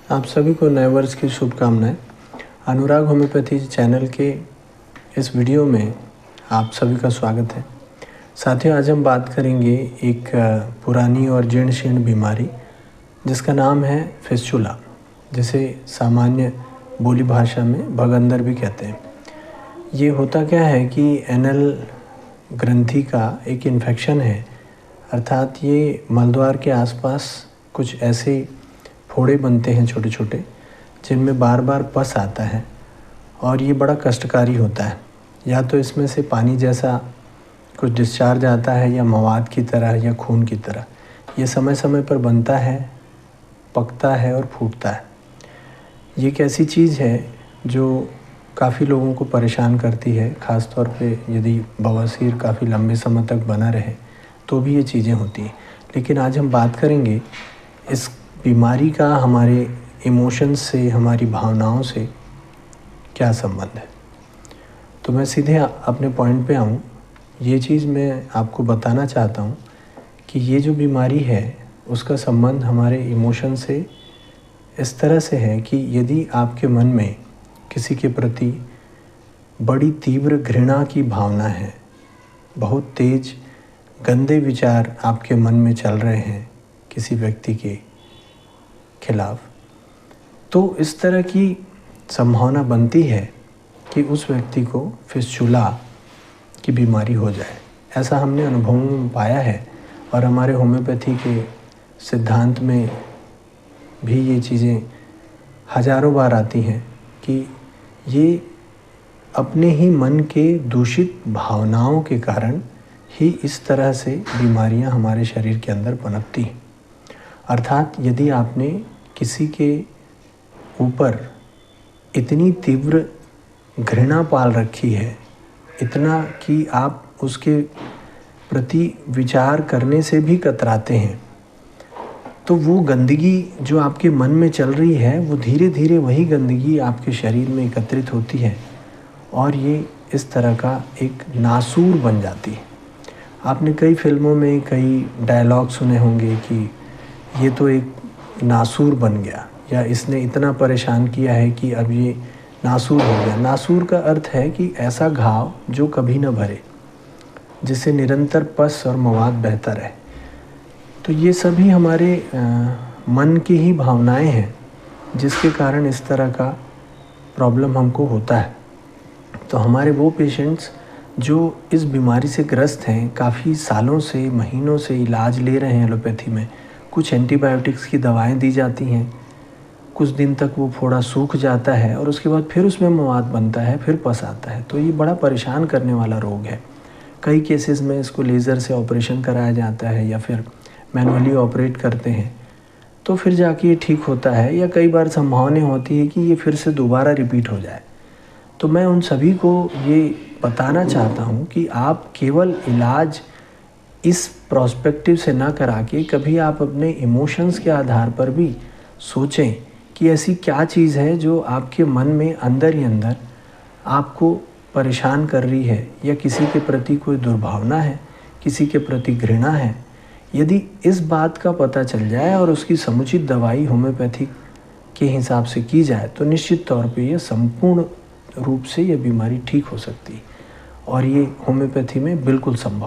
आप सभी को नए वर्ष की शुभकामनाएं। अनुराग होम्योपैथी चैनल के इस वीडियो में आप सभी का स्वागत है। साथियों, आज हम बात करेंगे एक पुरानी और जीर्ण शीर्ण बीमारी जिसका नाम है फिस्चुला, जिसे सामान्य बोली भाषा में भगंदर भी कहते हैं। ये होता क्या है कि एनल ग्रंथि का एक इन्फेक्शन है, अर्थात ये मलद्वार के आसपास कुछ ऐसे फोड़े बनते हैं छोटे छोटे, जिनमें बार बार पस आता है और ये बड़ा कष्टकारी होता है। या तो इसमें से पानी जैसा कुछ डिस्चार्ज आता है या मवाद की तरह या खून की तरह। ये समय समय पर बनता है, पकता है और फूटता है। ये एक ऐसी चीज़ है जो काफ़ी लोगों को परेशान करती है, ख़ास तौर पे यदि बवासीर काफ़ी लंबे समय तक बना रहे तो भी ये चीज़ें होती हैं। लेकिन आज हम बात करेंगे इस बीमारी का हमारे इमोशंस से, हमारी भावनाओं से क्या संबंध है। तो मैं सीधे अपने पॉइंट पे आऊँ। ये चीज़ मैं आपको बताना चाहता हूँ कि ये जो बीमारी है उसका संबंध हमारे इमोशन से इस तरह से है कि यदि आपके मन में किसी के प्रति बड़ी तीव्र घृणा की भावना है, बहुत तेज गंदे विचार आपके मन में चल रहे हैं किसी व्यक्ति के खिलाफ, तो इस तरह की संभावना बनती है कि उस व्यक्ति को फिस्चुला की बीमारी हो जाए। ऐसा हमने अनुभव में पाया है और हमारे होम्योपैथी के सिद्धांत में भी ये चीज़ें हज़ारों बार आती हैं कि ये अपने ही मन के दूषित भावनाओं के कारण ही इस तरह से बीमारियां हमारे शरीर के अंदर पनपती हैं। अर्थात यदि आपने किसी के ऊपर इतनी तीव्र घृणा पाल रखी है, इतना कि आप उसके प्रति विचार करने से भी कतराते हैं, तो वो गंदगी जो आपके मन में चल रही है वो धीरे धीरे वही गंदगी आपके शरीर में एकत्रित होती है और ये इस तरह का एक नासूर बन जाती है। आपने कई फिल्मों में कई डायलॉग सुने होंगे कि ये तो एक नासूर बन गया, या इसने इतना परेशान किया है कि अब ये नासूर हो गया। नासूर का अर्थ है कि ऐसा घाव जो कभी न भरे, जिससे निरंतर पस और मवाद बहता रहे। तो ये सभी हमारे मन की ही भावनाएं हैं जिसके कारण इस तरह का प्रॉब्लम हमको होता है। तो हमारे वो पेशेंट्स जो इस बीमारी से ग्रस्त हैं, काफ़ी सालों से, महीनों से इलाज ले रहे हैं एलोपैथी में, कुछ एंटीबायोटिक्स की दवाएं दी जाती हैं, कुछ दिन तक वो फोड़ा सूख जाता है और उसके बाद फिर उसमें मवाद बनता है, फिर पस आता है। तो ये बड़ा परेशान करने वाला रोग है। कई केसेस में इसको लेज़र से ऑपरेशन कराया जाता है या फिर मैनुअली ऑपरेट करते हैं, तो फिर जाके ये ठीक होता है, या कई बार संभावना होती है कि ये फिर से दोबारा रिपीट हो जाए। तो मैं उन सभी को ये बताना चाहता हूँ कि आप केवल इलाज इस प्रोस्पेक्टिव से ना करा के कभी आप अपने इमोशंस के आधार पर भी सोचें कि ऐसी क्या चीज़ है जो आपके मन में अंदर ही अंदर आपको परेशान कर रही है, या किसी के प्रति कोई दुर्भावना है, किसी के प्रति घृणा है। यदि इस बात का पता चल जाए और उसकी समुचित दवाई होम्योपैथी के हिसाब से की जाए तो निश्चित तौर पे ये संपूर्ण रूप से ये बीमारी ठीक हो सकती है और ये होम्योपैथी में बिल्कुल संभव।